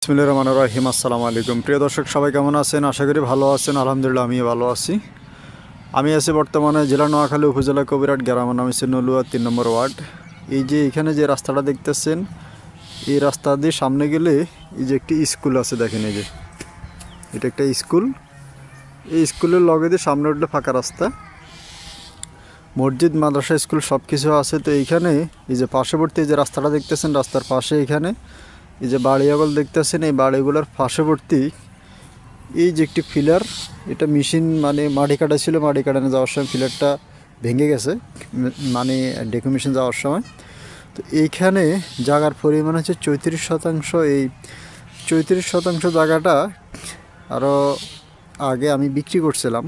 বিসমিল্লাহির রহমানির রহিম। আসসালামু আলাইকুম। প্রিয় দর্শক সবাই কেমন আছেন? আশা করি ভালো আছেন। আলহামদুলিল্লাহ আমিও ভালো আছি। আমি আছি বর্তমানে জেলা নোয়াখালী, উপজেলা কবিরহাট গ্রামের নাম হচ্ছে নলুয়া 3 নম্বর ওয়ার্ড। এই যে এখানে যে রাস্তাটা দেখতেছেন, এই রাস্তা দিয়ে সামনে গেলে এই যে একটি স্কুল আছে, দেখেন এই যে এটা একটা স্কুল। এই স্কুলের লগে দিয়ে সামনে উঠলে ফাঁকা রাস্তা, মসজিদ, মাদ্রাসা, স্কুল সব কিছু আছে। তো এইখানে এই যে পার্শ্ববর্তী যে রাস্তাটা দেখতেছেন, রাস্তার পাশে এখানে এই যে বাড়িগুলো দেখতেছেন, এই বাড়িগুলোর পার্শ্ববর্তী এই যে একটি ফিলার, এটা মেশিন মানে মাটি কাটা ছিল, মাটি কাটানো যাওয়ার সময় ফিলারটা ভেঙে গেছে, মানে ডেকোমেশন যাওয়ার সময়। তো এইখানে জায়গার পরিমাণ হচ্ছে 34%। এই 34% জায়গাটা আরও আগে আমি বিক্রি করছিলাম,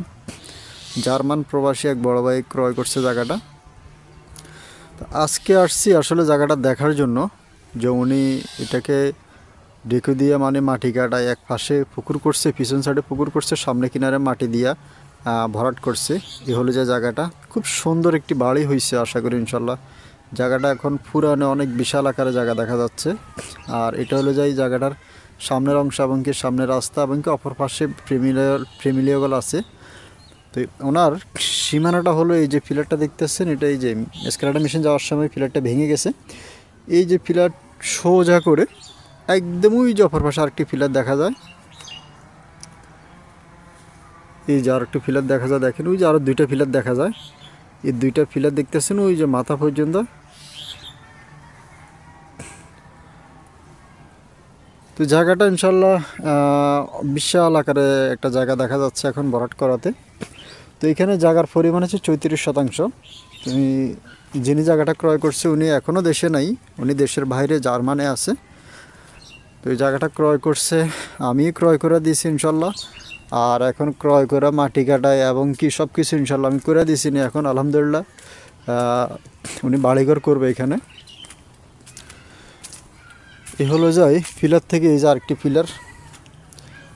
জার্মান প্রবাসী এক বড় ভাই ক্রয় করছে জায়গাটা। তো আজকে আসছি আসলে জায়গাটা দেখার জন্য, যে উনি এটাকে ডেকে দিয়ে মানে মাটি কাটায়, এক পাশে পুকুর করছে, পিছন সাইডে পুকুর করছে, সামনে কিনারে মাটি দিয়া ভরাট করছে। এ হলো যে জায়গাটা খুব সুন্দর একটি বাড়ি হয়েছে, আশা করি ইনশাল্লাহ। জায়গাটা এখন পুরানো, অনেক বিশাল আকারে জায়গা দেখা যাচ্ছে। আর এটা হলো যে এই জায়গাটার সামনের অংশ এবং কি সামনের রাস্তা এবং কি অপর পাশে প্রেমিলিয়গল আছে। তো ওনার সীমানাটা হলো এই যে ফিলারটা দেখতেছেন, এটা এই যে স্ক্রাডার মেশিন যাওয়ার সময় ফিলারটা ভেঙে গেছে। এই যে ফিলার সোজা করে একদম ওই যে অপর পাশে আরেকটি ফিলার দেখা যায়, এই যে আরেকটি ফিলার দেখা যায়, দেখেন ওই যে আরও দুইটা ফিলার দেখা যায়। এই দুইটা ফিলার দেখতেছেন ওই যে মাথা পর্যন্ত। তো জায়গাটা ইনশাল্লাহ বিশাল আকারে একটা জায়গা দেখা যাচ্ছে এখন ভরাট করাতে। তো এখানে জায়গার পরিমাণ হচ্ছে 34%। তুমি যিনি জায়গাটা ক্রয় করছে উনি এখনও দেশে নাই, উনি দেশের বাইরে জার্মানে আছে। তো এই জায়গাটা ক্রয় করছে, আমি ক্রয় করে দিয়েছি ইনশাল্লাহ। আর এখন ক্রয় করা মাটি কাটায় এবং কি সব কিছু ইনশাল্লাহ আমি করে দিয়েছি। এখন আলহামদুলিল্লাহ উনি বাড়িঘর করবে এখানে। এই হলো যাই ফিলার থেকে এই যে আরেকটি ফিলার,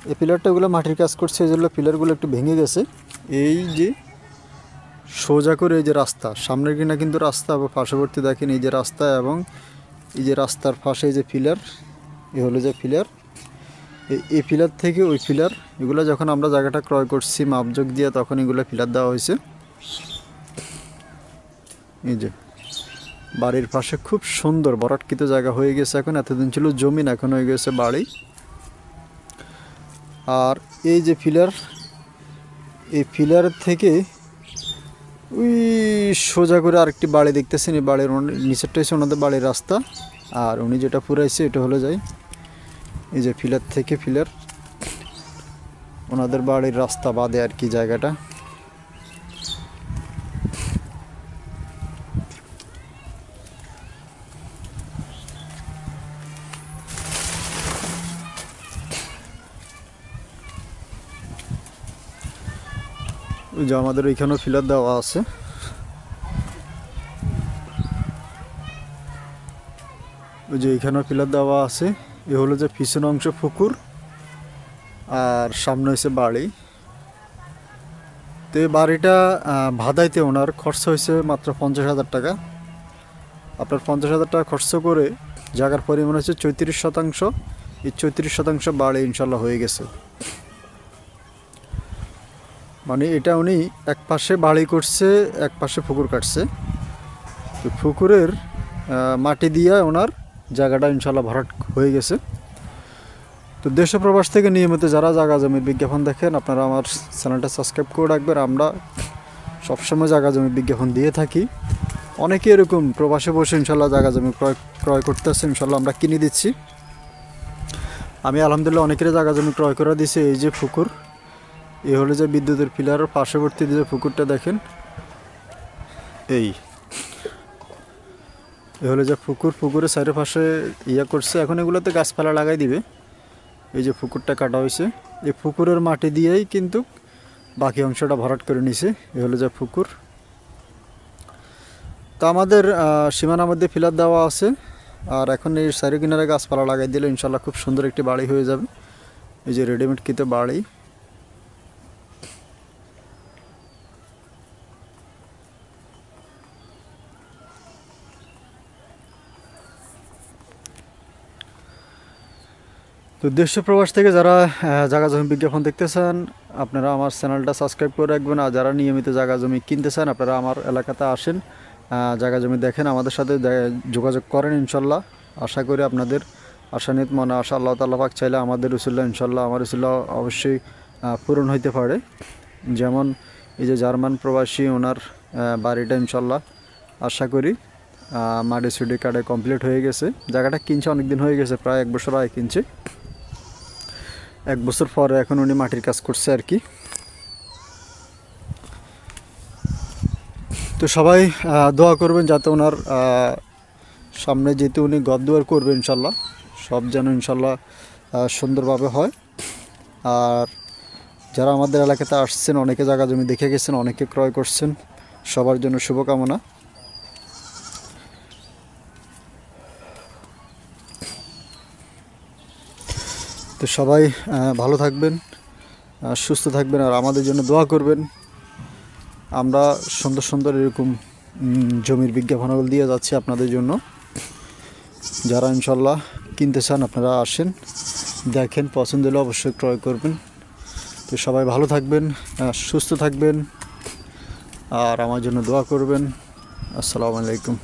এই ফিলারটা ওগুলো মাটির কাজ করছে, এই জন্য ফিলারগুলো একটু ভেঙে গেছে। এই যে সোজা করে এই যে রাস্তা সামনের কিনা কিন্তু রাস্তা, আবার পার্শ্ববর্তী দেখেন এই যে রাস্তা, এবং এই যে রাস্তার পাশে এই যে ফিলার, এই হলো যে ফিলার। এই ফিলার থেকে ওই ফিলার, এগুলো যখন আমরা জায়গাটা ক্রয় করছি মাপজোক দিয়ে, তখন এগুলো ফিলার দেওয়া হয়েছে। এই যে বাড়ির পাশে খুব সুন্দর ভরাটকৃত জায়গা হয়ে গেছে এখন, এতদিন ছিল জমিন, এখন হয়ে গেছে বাড়ি। আর এই যে ফিলার, এই ফিলার থেকে ওই সোজা করে আরেকটি বাড়ি দেখতেছেন, এই বাড়ির নিচেরটা হচ্ছে ওনাদের বাড়ির রাস্তা। আর উনি যেটা পুরাইছে এটা হলো যাই এই যে ফিলার থেকে ফিলার ওনাদের বাড়ির রাস্তা বাদে আর কি জায়গাটা। ওই যে আমাদের ওইখানেও ফিলার দেওয়া আছে। ওই যে এইখানেও ফিলার দেওয়া আছে। এ হলো যে পিছন অংশ পুকুর আর সামনে হয়েছে বাড়ি। তো এই বাড়িটা ভাদাইতে ওনার খরচ হয়েছে মাত্র 50,000 টাকা। আপনার 50,000 টাকা খরচ করে জায়গার পরিমাণ হচ্ছে 34%। এই 34% বাড়ি ইনশাল্লাহ হয়ে গেছে। মানে এটা উনি এক পাশে বাড়ি করছে, এক পাশে পুকুর কাটছে। তো পুকুরের মাটি দিয়ে ওনার জায়গাটা ইনশাল্লাহ ভরাট হয়ে গেছে। তো দেশ প্রবাস থেকে নিয়মিত যারা জায়গা জমির বিজ্ঞাপন দেখেন, আপনারা আমার চ্যানেলটা সাবস্ক্রাইব করে রাখবেন। আমরা সবসময় জায়গা জমির বিজ্ঞাপন দিয়ে থাকি। অনেকে এরকম প্রবাসে বসে ইনশাল্লাহ জায়গা জমি ক্রয় করতেছে, ইনশাল্লাহ আমরা কিনে দিচ্ছি। আমি আলহামদুলিল্লাহ অনেকের জায়গা জমি ক্রয় করে দিয়েছি। এই যে পুকুর, এই হলো যে বিদ্যুতের পিলারের পার্শ্ববর্তী যে পুকুরটা দেখেন, এই হলো যে পুকুর, পুকুরের চারিপাশে ইয়া করছে। এখন এগুলোতে গাছপালা লাগাই দিবে। এই যে পুকুরটা কাটা হয়েছে, এই পুকুরের মাটি দিয়েই কিন্তু বাকি অংশটা ভরাট করে নিছে। এই হলো যে পুকুর। তো আমাদের সীমানার মধ্যে ফিলার দেওয়া আছে। আর এখন এই চারি কিনারে গাছপালা লাগাই দিলে ইনশাল্লাহ খুব সুন্দর একটি বাড়ি হয়ে যাবে। এই যে রেডিমেড কিতে বাড়ি। তো দেশ প্রবাস থেকে যারা জায়গা জমি বিজ্ঞাপন দেখতেছেন আপনারা আমার চ্যানেলটা সাবস্ক্রাইব করে রাখবেন, আর যারা নিয়মিত জায়গা জমি কিনতে চান আপনারা আমার এলাকাতে আসেন, জায়গা জমি দেখেন, আমাদের সাথে যোগাযোগ করেন। ইনশাল্লাহ আশা করি আপনাদের আশানিত মনে আশা আল্লাহ তাআলা পাক চাইলে আমাদের রসুল্লাহ ইনশাল্লাহ আমার রসুল্লাহ অবশ্যই পূরণ হইতে পারে। যেমন এই যে জার্মান প্রবাসী ওনার বাড়িটা ইনশাল্লাহ আশা করি মাটি সুটি কাটে কমপ্লিট হয়ে গেছে। জায়গাটা কিনছে অনেক দিন হয়ে গেছে, প্রায় 1 বছর আগে কিনছে, 1 বছর পরে এখন উনি মাটির কাজ করছে আর কি। তো সবাই দোয়া করবেন যাতে ওনার সামনে যেহেতু উনি ঘর দুয়ার করবে ইনশাল্লাহ সব যেন ইনশাল্লাহ সুন্দরভাবে হয়। আর যারা আমাদের এলাকাতে আসছেন অনেকে জায়গা জমি দেখে গেছেন, অনেকে ক্রয় করছেন, সবার জন্য শুভকামনা। তো সবাই ভালো থাকবেন, সুস্থ থাকবেন, আর আমাদের জন্য দোয়া করবেন। আমরা সুন্দর সুন্দর এরকম জমির বিজ্ঞাপনগুলো দিয়ে যাচ্ছি আপনাদের জন্য। যারা ইনশাল্লাহ কিনতে চান আপনারা আসেন, দেখেন, পছন্দ হলে অবশ্যই ক্রয় করবেন। তো সবাই ভালো থাকবেন, সুস্থ থাকবেন, আর আমার জন্য দোয়া করবেন। আসসালামু আলাইকুম।